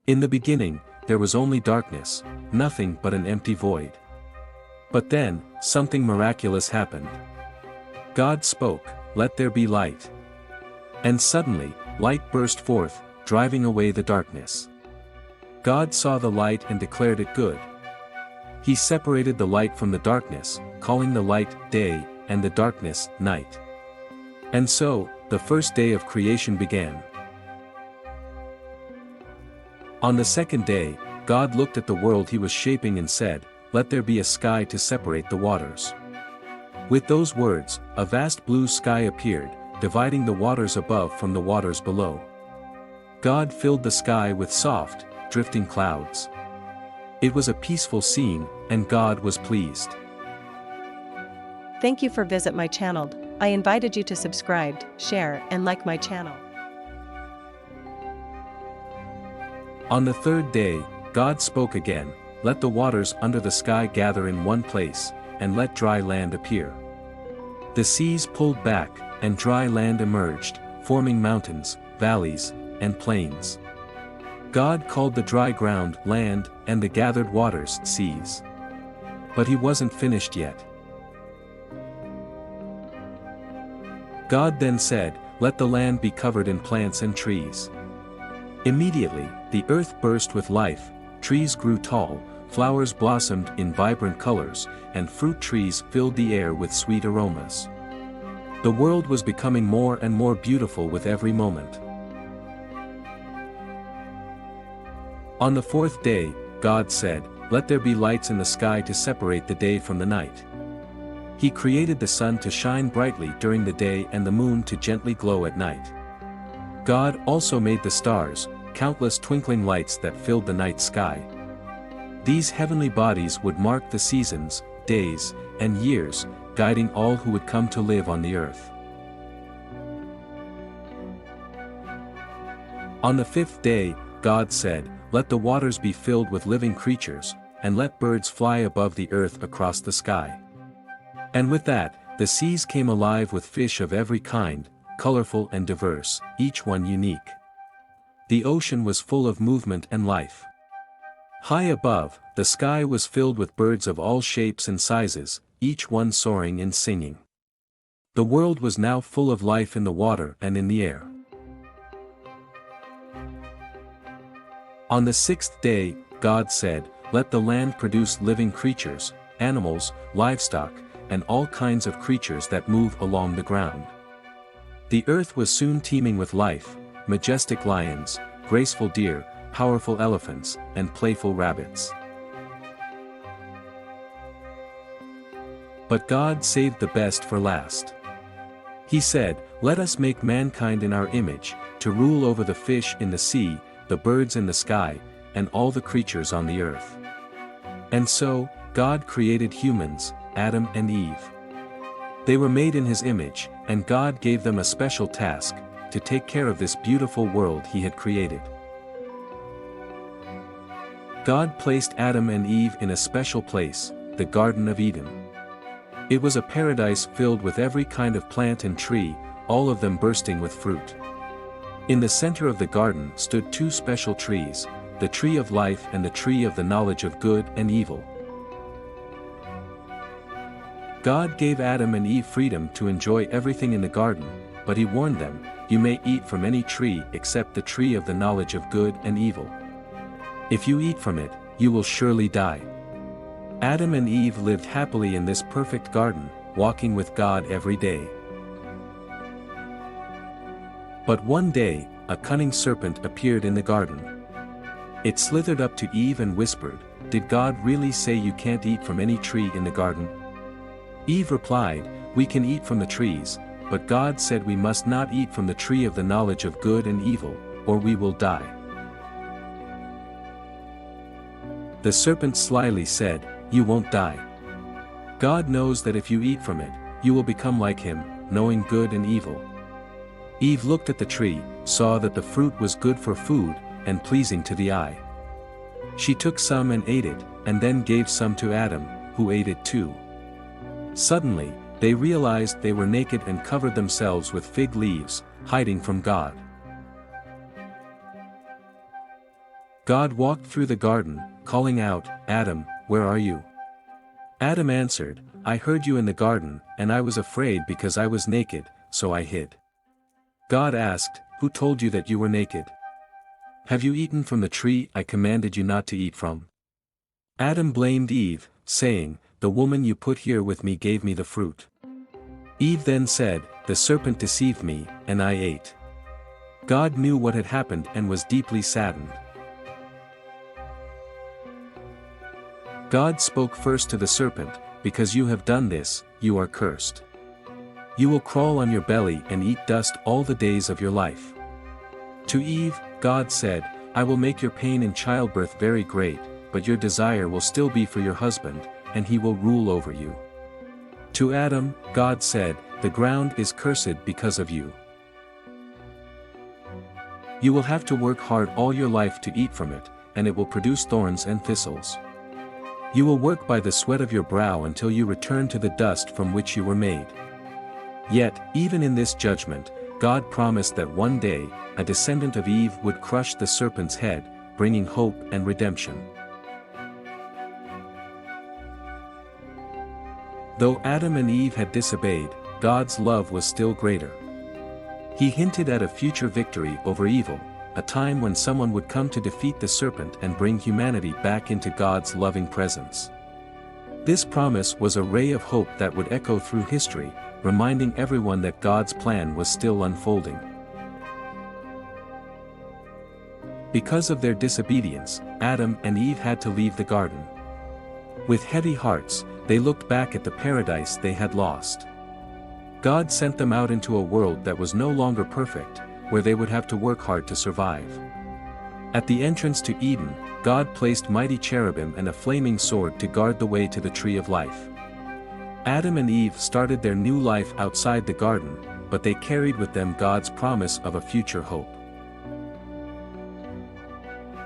In the beginning, there was only darkness, nothing but an empty void. But then, something miraculous happened. God spoke, "Let there be light." And suddenly, light burst forth, driving away the darkness. God saw the light and declared it good. He separated the light from the darkness, calling the light day, and the darkness night. And so, the first day of creation began. On the second day, God looked at the world he was shaping and said, "Let there be a sky to separate the waters." With those words, a vast blue sky appeared, dividing the waters above from the waters below. God filled the sky with soft, drifting clouds. It was a peaceful scene, and God was pleased. Thank you for visit my channel. I invited you to subscribe, share, and like my channel. On the third day, God spoke again, "Let the waters under the sky gather in one place, and let dry land appear." The seas pulled back, and dry land emerged, forming mountains, valleys, and plains. God called the dry ground land, and the gathered waters seas. But he wasn't finished yet. God then said, "Let the land be covered in plants and trees." Immediately, the earth burst with life, trees grew tall, flowers blossomed in vibrant colors, and fruit trees filled the air with sweet aromas. The world was becoming more and more beautiful with every moment. On the fourth day, God said, "Let there be lights in the sky to separate the day from the night." He created the sun to shine brightly during the day and the moon to gently glow at night. God also made the stars, countless twinkling lights that filled the night sky. These heavenly bodies would mark the seasons, days, and years, guiding all who would come to live on the earth. On the fifth day, God said, "Let the waters be filled with living creatures, and let birds fly above the earth across the sky." And with that, the seas came alive with fish of every kind, colorful and diverse, each one unique. The ocean was full of movement and life. High above, the sky was filled with birds of all shapes and sizes, each one soaring and singing. The world was now full of life in the water and in the air. On the sixth day, God said, "Let the land produce living creatures, animals, livestock, and all kinds of creatures that move along the ground." The earth was soon teeming with life, majestic lions, graceful deer, powerful elephants, and playful rabbits. But God saved the best for last. He said, "Let us make mankind in our image, to rule over the fish in the sea, the birds in the sky, and all the creatures on the earth." And so, God created humans, Adam and Eve. They were made in his image, and God gave them a special task, to take care of this beautiful world he had created. God placed Adam and Eve in a special place, the Garden of Eden. It was a paradise filled with every kind of plant and tree, all of them bursting with fruit. In the center of the garden stood two special trees, the tree of life and the tree of the knowledge of good and evil. God gave Adam and Eve freedom to enjoy everything in the garden, but he warned them, "You may eat from any tree except the tree of the knowledge of good and evil. If you eat from it, you will surely die." Adam and Eve lived happily in this perfect garden, walking with God every day. But one day, a cunning serpent appeared in the garden. It slithered up to Eve and whispered, "Did God really say you can't eat from any tree in the garden?" Eve replied, "We can eat from the trees, but God said we must not eat from the tree of the knowledge of good and evil, or we will die." The serpent slyly said, "You won't die. God knows that if you eat from it, you will become like him, knowing good and evil." Eve looked at the tree, saw that the fruit was good for food, and pleasing to the eye. She took some and ate it, and then gave some to Adam, who ate it too. Suddenly, they realized they were naked and covered themselves with fig leaves, hiding from God. God walked through the garden, calling out, "Adam, where are you?" Adam answered, "I heard you in the garden, and I was afraid because I was naked, so I hid." God asked, "Who told you that you were naked? Have you eaten from the tree I commanded you not to eat from?" Adam blamed Eve, saying, "The woman you put here with me gave me the fruit." Eve then said, "The serpent deceived me, and I ate." God knew what had happened and was deeply saddened. God spoke first to the serpent, "Because you have done this, you are cursed. You will crawl on your belly and eat dust all the days of your life." To Eve, God said, "I will make your pain in childbirth very great, but your desire will still be for your husband, and he will rule over you." To Adam, God said, "The ground is cursed because of you. You will have to work hard all your life to eat from it, and it will produce thorns and thistles. You will work by the sweat of your brow until you return to the dust from which you were made." Yet, even in this judgment, God promised that one day, a descendant of Eve would crush the serpent's head, bringing hope and redemption. Though Adam and Eve had disobeyed, God's love was still greater. He hinted at a future victory over evil, a time when someone would come to defeat the serpent and bring humanity back into God's loving presence. This promise was a ray of hope that would echo through history, reminding everyone that God's plan was still unfolding. Because of their disobedience, Adam and Eve had to leave the garden. With heavy hearts, they looked back at the paradise they had lost. God sent them out into a world that was no longer perfect, where they would have to work hard to survive. At the entrance to Eden, God placed mighty cherubim and a flaming sword to guard the way to the tree of life. Adam and Eve started their new life outside the garden, but they carried with them God's promise of a future hope.